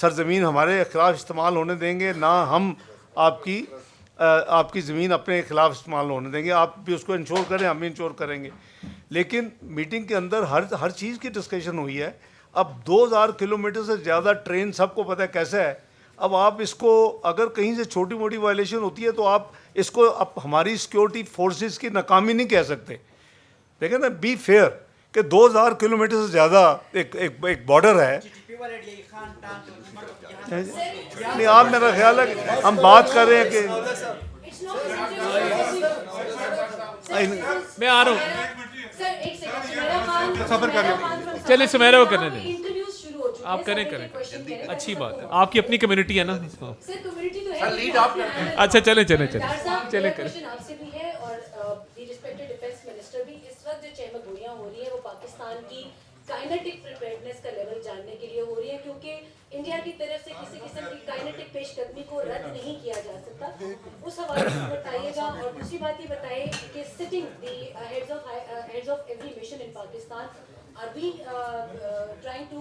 سرزمین ہمارے خلاف استعمال ہونے دیں گے، نہ ہم آپ کی زمین اپنے خلاف استعمال ہونے دیں گے. آپ بھی اس کو انشور کریں، ہم بھی انشور کریں گے. لیکن میٹنگ کے اندر ہر چیز کی ڈسکشن ہوئی ہے. اب 2000 کلومیٹر سے زیادہ ٹرین سب کو پتہ ہے کیسا ہے. اب آپ اس کو اگر کہیں سے چھوٹی موٹی وائلیشن ہوتی ہے تو آپ اس کو اب ہماری سیکیورٹی فورسز کی ناکامی نہیں کہہ سکتے. دیکھیں نا، بی فیئر کہ 2000 کلومیٹر سے زیادہ ایک بارڈر ہے. نہیں، آپ میرا خیال ہے کہ ہم بات کر رہے ہیں کہ میں آ رہا ہوں. چلے سمیرا کو کرنے دیں. آپ کریں اچھی بات ہے، آپ کی اپنی کمیونٹی ہے نا. اچھا چلیں کریں. کائنیٹک پریپیئرڈنس کا لیول جاننے کے لیے ہو رہی ہے، کیونکہ انڈیا کی طرف سے کسی قسم کی کائنیٹک پیش قدمی کو رد نہیں کیا جا سکتا. اس حوالے سے بتائیے گا. اور دوسری بات یہ بتائیے کہ sitting the heads of every mission in Pakistan are we trying to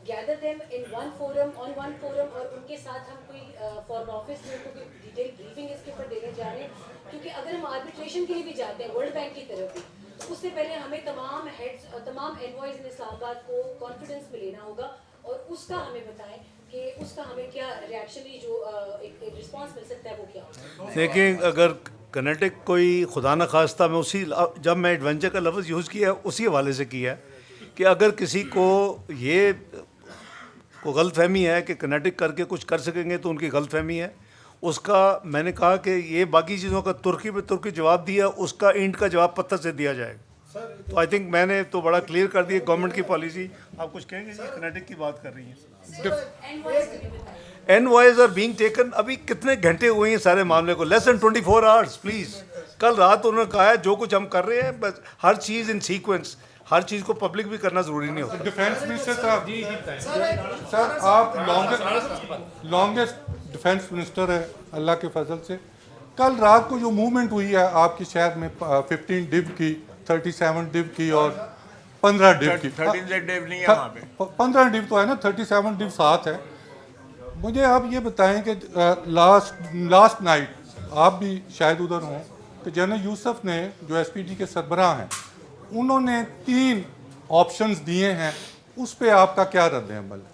gather them in one forum اور ان کے ساتھ ہم کوئی فارم آفس میں کوئی ڈیٹیل بریفنگ اس کے اوپر دینے جا رہے ہیں. کیونکہ اگر ہم آربیٹریشن کے لیے بھی جاتے ہیں ورلڈ بینک کی طرف بھی، اس سے پہلے ہمیں تمام انوائز ان اسلام آباد کو کانفیڈنس میں لینا ہوگا، اور اس کا ہمیں بتائیں کہ اس کا ہمیں کیا ریئیکشنلی جو ایک رسپانس مل سکتا ہے وہ کیا ہوگا. دیکھیں، اگر کنیٹک کوئی خدا نخواستہ میں جب میں ایڈونچر کا لفظ یوز کیا ہے اسی حوالے سے کیا ہے کہ اگر کسی کو یہ غلط فہمی ہے کہ کنیٹک کر کے کچھ کر سکیں گے تو ان کی غلط فہمی ہے. اس کا میں نے کہا کہ یہ باقی چیزوں کا ترکی جواب دیا، اس کا اینڈ کا جواب پتھر سے دیا جائے گا. تو آئی تھنک میں نے تو بڑا کلیئر کر دیا گورنمنٹ کی پالیسی. آپ کچھ کہیں گے جی؟ کنیٹک کی بات کر رہی ہیں. Envoys are being taken. ابھی کتنے گھنٹے ہوئے ہیں سارے معاملے کو؟ Less than 24 hours please. کل رات انہوں نے کہا ہے جو کچھ ہم کر رہے ہیں بس ہر چیز ان سیکوینس، ہر چیز کو پبلک بھی کرنا ضروری نہیں ہوتا. ڈیفینس منسٹر صاحب، سر آپ لانگسٹ ڈیفینس منسٹر ہیں اللہ کے فضل سے. کل رات کو جو موومنٹ ہوئی ہے آپ کی شہر میں 15 ڈیو کی، 37 ڈیو کی اور 15 ڈیو کی. 15 ڈیو تو ہے نا، 37 ڈیو ساتھ ہے. مجھے آپ یہ بتائیں کہ لاسٹ نائٹ آپ بھی شاید ادھر ہوں کہ جنرل یوسف نے جو ایس پی ڈی کے سربراہ ہیں انہوں نے 3 آپشنز دیے ہیں، اس پہ آپ کا کیا رد عمل ہے؟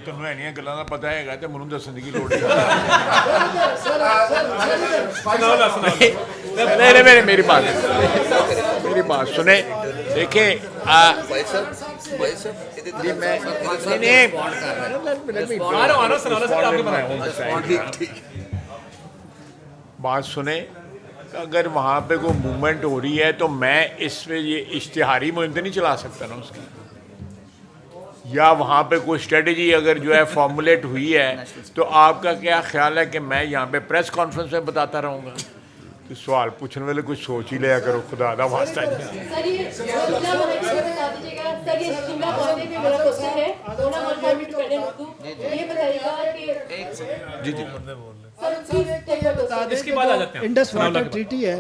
تو میں نہیں گلا پتہ ہے گا تو منوں دسن کی لوڑ نہیں. میری بات سنیں. دیکھیں بات سنیں، اگر وہاں پہ کوئی موومنٹ ہو رہی ہے تو میں اس پہ یہ اشتہاری مہم تو نہیں چلا سکتا نا اس کی، یا وہاں پہ کوئی اسٹریٹجی اگر جو ہے فارمولیٹ ہوئی ہے تو آپ کا کیا خیال ہے کہ میں یہاں پہ پریس کانفرنس میں بتاتا رہوں گا؟ تو سوال پوچھنے والے کچھ سوچ ہی لیا کرو، خدا دا واسطہ. انڈس واٹر ٹریٹی ہے،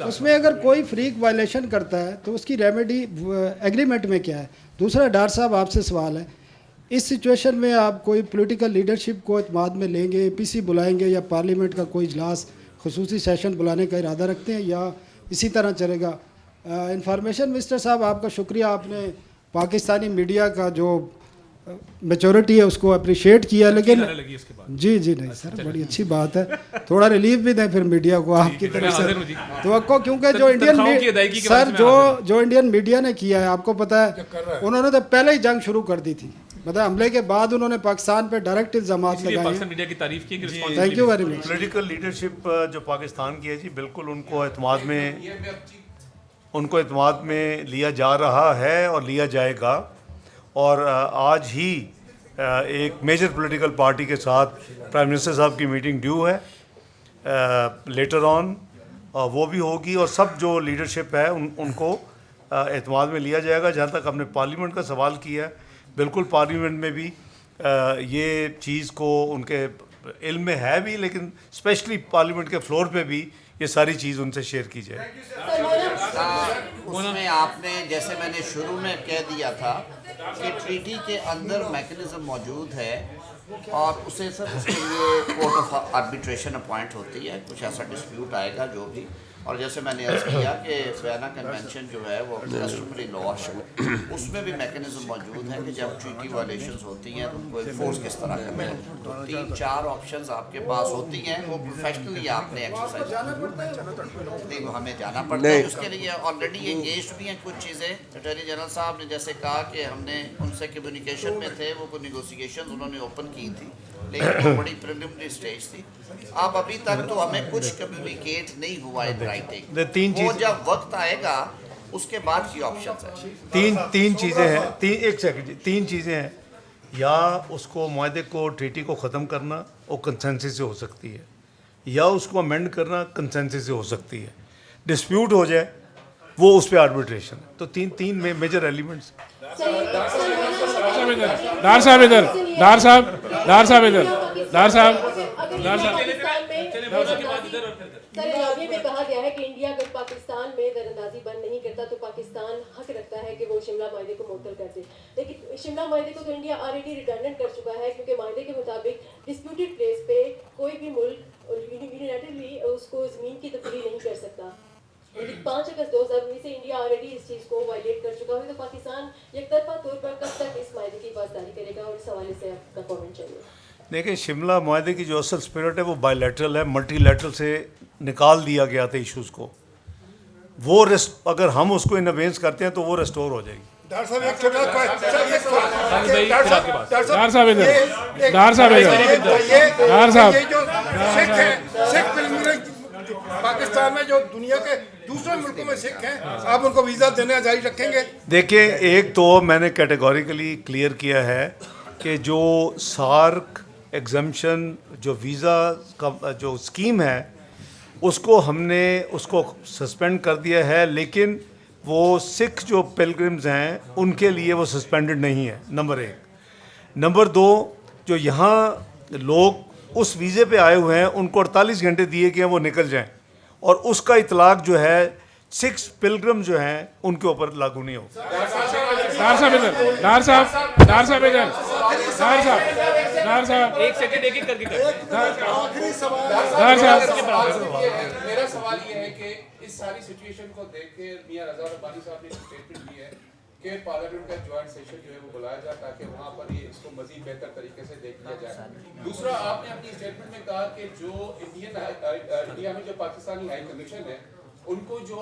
اس میں اگر کوئی فریق وائلیشن کرتا ہے تو اس کی ریمیڈی ایگریمنٹ میں کیا ہے؟ دوسرا ڈاکٹر صاحب آپ سے سوال ہے، اس سچویشن میں آپ کوئی پولیٹیکل لیڈرشپ کو اعتماد میں لیں گے، پی سی بلائیں گے، یا پارلیمنٹ کا کوئی اجلاس خصوصی سیشن بلانے کا ارادہ رکھتے ہیں، یا اسی طرح چلے گا؟ انفارمیشن منسٹر صاحب آپ کا شکریہ، آپ نے پاکستانی میڈیا کا جو میچورٹی ہے اس کو اپریشیٹ کیا، لیکن جی نہیں سر بڑی اچھی بات ہے، تھوڑا ریلیف بھی دیں پھر میڈیا کو آپ کی طرف سے توقع، کیونکہ جو انڈین میڈیا نے کیا ہے آپ کو پتہ ہے انہوں نے تو پہلے ہی جنگ شروع کر دی تھی، مطلب حملے کے بعد انہوں نے پاکستان پہ ڈائریکٹ الزامات لگائے ہیں. Thank you very much. Political leadership جو پاکستان کی ہے جی بالکل ان کو اعتماد میں لیا جا رہا ہے اور لیا جائے گا. اور آج ہی ایک میجر پولیٹیکل پارٹی کے ساتھ پرائم منسٹر صاحب کی میٹنگ ڈیو ہے لیٹر آن، وہ بھی ہوگی، اور سب جو لیڈرشپ ہے ان کو اعتماد میں لیا جائے گا. جہاں تک ہم نے پارلیمنٹ کا سوال کیا ہے، بالکل پارلیمنٹ میں بھی یہ چیز کو ان کے علم میں ہے بھی، لیکن اسپیشلی پارلیمنٹ کے فلور پہ بھی یہ ساری چیز ان سے شیئر کی جائے. اس میں آپ نے جیسے میں نے شروع میں کہہ دیا تھا کہ ٹریٹی کے اندر میکنزم موجود ہے اور اسے سر اس کے لیے کورٹ آف آربیٹریشن اپوائنٹ ہوتی ہے. کچھ ایسا ڈسپیوٹ آئے گا جو بھی, اور جیسے میں نے عرض کیا کہ وینا کنونشن جو ہے وہ کسٹمری لا ہے, اس میں بھی میکنزم موجود ہے کہ جب ٹریٹی وائلیشنز ہوتی ہیں تو ان کو انفورس کس طرح کرنا ہے. تو 3-4 آپشنز آپ کے پاس ہوتی ہیں, وہ پروفیشنلی آپ نے ایکسرسائز نہیں, وہ ہمیں جانا پڑتا ہے. اس کے لیے آلریڈی انگیجڈ بھی ہیں کچھ چیزیں. اٹارنی جنرل صاحب نے جیسے کہا کہ ہم نے ان سے کمیونیکیشن میں تھے, وہ کوئی نیگوسیشن انہوں نے اوپن کی تھی, لیکن وہ بڑی پریلیمنری سٹیج تھی. اب ابھی تک تو ہمیں کچھ کمیونیکیٹ نہیں ہوا ہے رائٹنگ. وہ جب وقت آئے گا اس کے بعد کی آپشنز ہیں. تین چیزیں ہیں. ایک سیکنڈ جی, 3 چیزیں ہیں. یا اس کو معاہدے کو ٹریٹی کو ختم کرنا وہ کنسنسس سے ہو سکتی ہے, یا اس کو امینڈ کرنا کنسنسس سے ہو سکتی ہے. ڈسپیوٹ ہو جائے وہ اس پہ آربیٹریشن. تو تین میجر ایلیمنٹس. ڈار صاحب ادھر, ڈار صاحب ادھر, ڈار صاحب. سر اعلامیے میں کہا گیا ہے کہ انڈیا اگر پاکستان میں در اندازی بند نہیں کرتا تو پاکستان حق رکھتا ہے کہ وہ شملہ معاہدے کو معطل کر دے. لیکن شملہ معاہدے کو تو انڈیا آلریڈی ریٹرن کر چکا ہے, کیونکہ معاہدے کے مطابق ڈسپیوٹڈ پلیس پہ کوئی بھی ملک یونیلیٹرلی اس کو زمین کی تبدیلی نہیں کر سکتا. 5 اگست 2019 سے انڈیا آلریڈی اس چیز کو وائلیٹ کر چکا ہے. تو پاکستان یک طرفہ طور پر کب تک اس معاہدے کی پاسداری کرے گا, اور اس حوالے سے آپ کا کامنٹ چاہیے. دیکھیں, شملہ معاہدے کی جو اصل اسپرٹ ہے وہ بائی لیٹرل ہے, ملٹی لیٹرل سے نکال دیا گیا تھا ایشوز کو. وہ اگر ہم اس کو ان ابینس کرتے ہیں تو وہ ریسٹور ہو جائے گی. ڈار صاحب ادھر, ڈار صاحب پاکستان میں جو دنیا کے دوسرے ملکوں میں سکھ ہیں, آپ ان کو ویزا دینا جاری رکھیں گے؟ دیکھیں, ایک تو میں نے کیٹیگوریکلی کلیئر کیا ہے کہ جو سارک ایگزمپشن جو ویزا کا جو اسکیم ہے اس کو ہم نے اس کو سسپینڈ کر دیا ہے, لیکن وہ سکھ جو پلگرمز ہیں ان کے لیے وہ سسپینڈڈ نہیں ہے. نمبر 1. نمبر 2, جو یہاں لوگ اس ویزے پہ آئے ہوئے ہیں ان کو 48 گھنٹے دیے گئے ہیں وہ نکل جائیں, اور اس کا اطلاق جو ہے 6 پلگرم جو ہیں ان کے اوپر لاگو نہیں ہوگا. ایک سیکنڈ ایک کر کے میرا سوال یہ ہے کہ اس ساری سچویشن کو دیکھ کے میاں رضا ربانی صاحب نے اسٹیٹمنٹ دی ہے کہ پارلیمنٹ کا جوائنٹ سیشن جو ہے وہ بلایا جائے تاکہ وہاں پر یہ اس کو مزید بہتر طریقے سے دیکھ لیا جائے. دوسرا, آپ نے اپنی اسٹیٹمنٹ میں کہا کہ جو انڈیا میں جو پاکستانی ہائی کمیشن ہے ان کو جو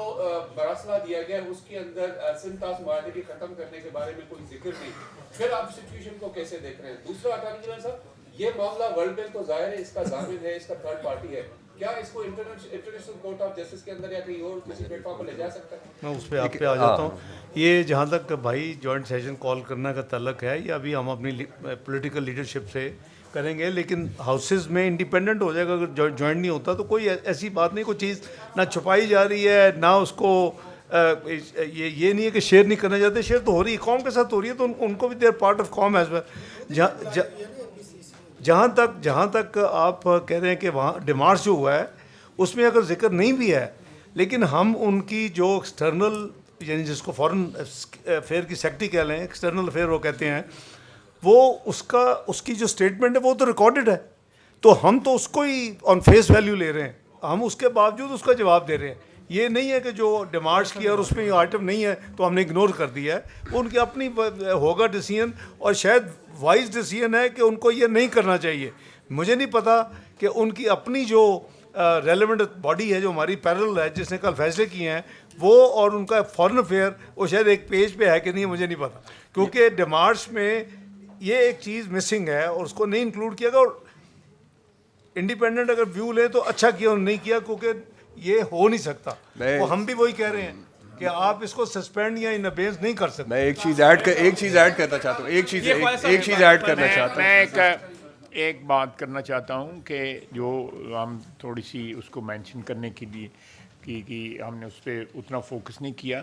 مراسلہ دیا گیا ہے اس کے اندر سنتاس معاہدے کے ختم کرنے کے بارے میں کوئی ذکر نہیں. پھر آپ سچویشن کو کیسے دیکھ رہے ہیں؟ دوسرا, اٹارنی جنرل صاحب, یہ معاملہ ورلڈ بینک تو ظاہر ہے اس کا ضامن ہے, اس کا تھرڈ پارٹی ہے, کیا اس کو انٹرنیشنل کورٹ آف جسٹس کے اندر یا کہیں اور کسی پلیٹ فارم پر لے جا سکتا ہے؟ میں اس پہ آپ پہ آ جاتا ہوں. یہ جہاں تک بھائی جوائنٹ سیشن کال کرنے کا تعلق ہے, یہ ابھی ہم اپنی پولیٹیکل لیڈرشپ سے کریں گے, لیکن ہاؤسز میں انڈیپینڈنٹ ہو جائے گا. اگر جوائنٹ نہیں ہوتا تو کوئی ایسی بات نہیں, کوئی چیز نہ چھپائی جا رہی ہے نہ اس کو یہ نہیں ہے کہ شیئر نہیں کرنا چاہتے. شیئر تو ہو رہی ہے, قوم کے ساتھ ہو رہی ہے, تو ان کو بھی دے آر پارٹ آف قوم ایز ویل. جہاں تک آپ کہہ رہے ہیں کہ وہاں ڈیمارچ جو ہوا ہے اس میں اگر ذکر نہیں بھی ہے, لیکن ہم ان کی جو ایکسٹرنل, یعنی جس کو فارن افیئر کی سیکرٹری کہہ لیں, ایکسٹرنل افیئر وہ کہتے ہیں, وہ اس کی جو اسٹیٹمنٹ ہے وہ تو ریکارڈڈ ہے, تو ہم تو اس کو ہی آن فیس ویلیو لے رہے ہیں. ہم اس کے باوجود اس کا جواب دے رہے ہیں. یہ نہیں ہے کہ جو ڈیمارچ کیا اور اس میں یہ آئٹم نہیں ہے تو ہم نے اگنور کر دیا ہے. ان کی اپنی ہوگا ڈیسیژن, اور شاید وائز ڈیسیژن ہے کہ ان کو یہ نہیں کرنا چاہیے. مجھے نہیں پتا کہ ان کی اپنی جو ریلیونٹ باڈی ہے جو ہماری پیرل ہے جس نے کل فیصلے کیے ہیں وہ, اور ان کا فارن افیئر وہ شاید ایک پیج پہ ہے کہ نہیں, مجھے نہیں پتا, کیونکہ ڈیمارچ میں یہ ایک چیز مسنگ ہے اور اس کو نہیں انکلوڈ کیا گیا. اور انڈیپینڈنٹ اگر ویو لیں تو اچھا کیا انہوں نے نہیں کیا, کیونکہ یہ ہو نہیں سکتا. وہ ہم بھی وہی کہہ رہے ہیں کہ آپ اس کو سسپینڈ یا ان ابینس نہیں کر سکتے. میں ایک چیز ایڈ کرنا چاہتا ہوں, میں ایک بات کرنا چاہتا ہوں کہ جو ہم تھوڑی سی اس کو مینشن کرنے کے لیے کہ ہم نے اس پہ اتنا فوکس نہیں کیا.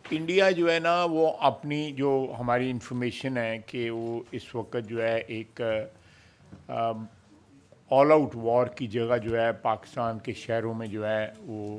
انڈیا جو ہے نا وہ اپنی جو ہماری انفارمیشن ہے کہ وہ اس وقت جو ہے ایک آل آؤٹ وار کی جگہ جو ہے پاکستان کے شہروں میں جو ہے وہ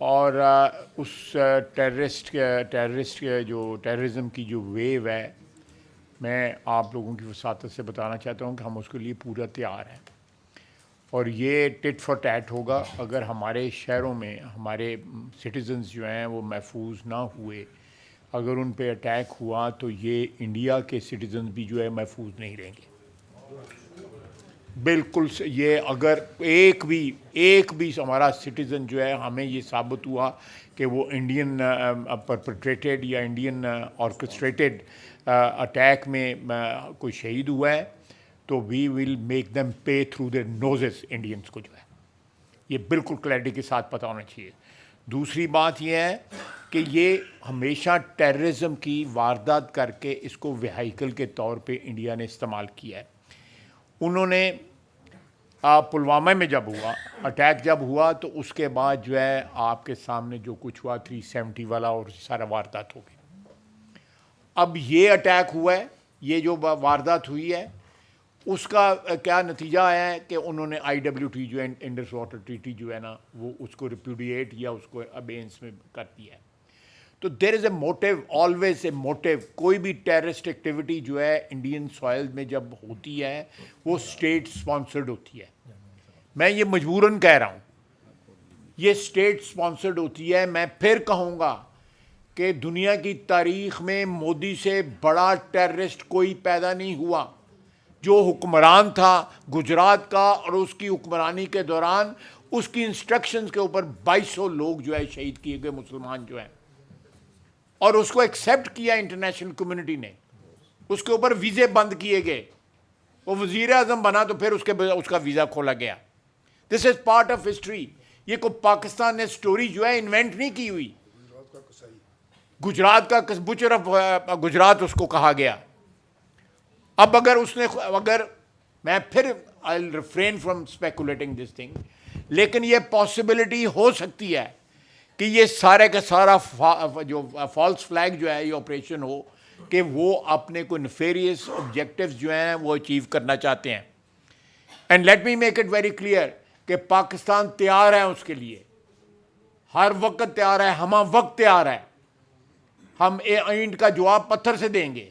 اور اس ٹیررزم کی جو ویو ہے میں آپ لوگوں کی وساطت سے بتانا چاہتا ہوں کہ ہم اس کے لیے پورا تیار ہیں اور یہ ٹٹ فار ٹیٹ ہوگا اگر ہمارے شہروں میں ہمارے سٹیزنز جو ہیں وہ محفوظ نہ ہوئے اگر ان پہ اٹیک ہوا تو یہ انڈیا کے سٹیزنز بھی جو ہے محفوظ نہیں رہیں گے بالکل یہ اگر ایک بھی ہمارا سٹیزن جو ہے ہمیں یہ ثابت ہوا کہ وہ انڈین پرپٹریٹڈ یا انڈین آرکسٹریٹڈ اٹیک میں کوئی شہید ہوا ہے تو we will make them pay through their noses Indians کو جو ہے یہ بالکل کلیئرٹی کے ساتھ پتہ ہونا چاہیے. دوسری بات یہ ہے کہ یہ ہمیشہ ٹیررزم کی واردات کر کے اس کو وہیکل کے طور پہ انڈیا نے استعمال کیا ہے. انہوں نے پلوامہ میں جب ہوا اٹیک جب ہوا تو اس کے بعد جو ہے آپ کے سامنے جو کچھ ہوا 370 والا اور سارا واردات ہو گئی. اب یہ اٹیک ہوا ہے یہ جو واردات ہوئی ہے اس کا کیا نتیجہ آیا ہے کہ انہوں نے IWT جو ہے انڈس واٹر ٹریٹی جو ہے نا وہ اس کو ریپیوڈیٹ یا اس کو ابینس میں کر دیا ہے. تو دیر از اے موٹیو آلویز اے موٹیو. کوئی بھی ٹیررسٹ ایکٹیویٹی جو ہے انڈین سوائل میں جب ہوتی ہے وہ اسٹیٹ اسپانسرڈ ہوتی ہے. میں یہ مجبوراً کہہ رہا ہوں یہ اسٹیٹ اسپانسرڈ ہوتی ہے. میں پھر کہوں گا کہ دنیا کی تاریخ میں مودی سے بڑا ٹیررسٹ کوئی پیدا نہیں ہوا. جو حکمران تھا گجرات کا اور اس کی حکمرانی کے دوران اس کی انسٹرکشنز کے اوپر 2200 لوگ جو ہے شہید کیے گئے مسلمان جو ہیں اور اس کو ایکسیپٹ کیا انٹرنیشنل کمیونٹی نے. اس کے اوپر ویزے بند کیے گئے. وہ وزیر اعظم بنا تو پھر اس کا ویزا کھولا گیا. دس از پارٹ آف ہسٹری. یہ کوئی پاکستان نے سٹوری جو ہے انوینٹ نہیں کی ہوئی. گجرات کا بچر آف گجرات اس کو کہا گیا. اب اگر میں پھر I will refrain from speculating this thing لیکن یہ پاسبلٹی ہو سکتی ہے کہ یہ سارے کا سارا جو فالس فلیگ جو ہے یہ آپریشن ہو کہ وہ اپنے کو نیفیریس آبجیکٹیوز جو ہیں وہ اچیو کرنا چاہتے ہیں. And let me make it very clear کہ پاکستان تیار ہے اس کے لیے ہر وقت تیار ہے ہمہ وقت تیار ہے. ہم اینٹ کا جواب پتھر سے دیں گے.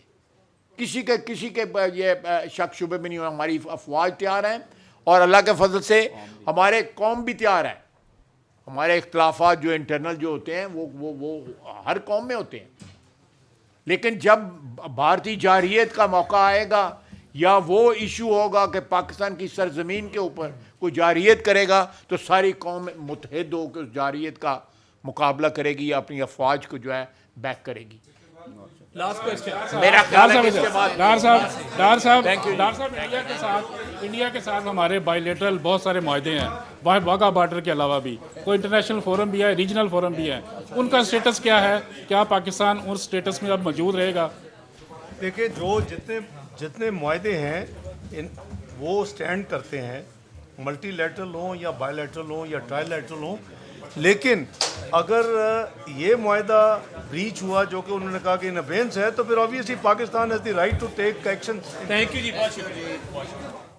کسی کے یہ شک شبے میں نہیں ہو. ہماری افواج تیار ہیں اور اللہ کے فضل سے ہمارے قوم بھی تیار ہے. ہمارے اختلافات جو انٹرنل جو ہوتے ہیں وہ ہر قوم میں ہوتے ہیں لیکن جب بھارتی جارحیت کا موقع آئے گا یا وہ ایشو ہوگا کہ پاکستان کی سرزمین کے اوپر کوئی جارحیت کرے گا تو ساری قوم متحد ہو کے اس جارحیت کا مقابلہ کرے گی یا اپنی افواج کو جو ہے بیک کرے گی. لاسٹ کوسچن میرا خیال ہے کہ اس کے بعد ڈار صاحب انڈیا کے ساتھ ہمارے بائی لیٹرل بہت سارے معاہدے ہیں واگا بارڈر کے علاوہ بھی کوئی انٹرنیشنل فورم بھی ہے ریجنل فورم بھی ہے ان کا سٹیٹس کیا ہے کیا پاکستان اس سٹیٹس میں اب موجود رہے گا؟ دیکھیں جو جتنے معاہدے ہیں وہ سٹینڈ کرتے ہیں ملٹی لیٹرل ہوں یا بائی لیٹرل ہوں یا ٹرائی لیٹرل ہوں لیکن اگر یہ معاہدہ بریچ ہوا جو کہ انہوں نے کہا کہ ان ابینس ہے تو پھر obviously Pakistan has the right to take action. Thank you جی بہت شکریہ.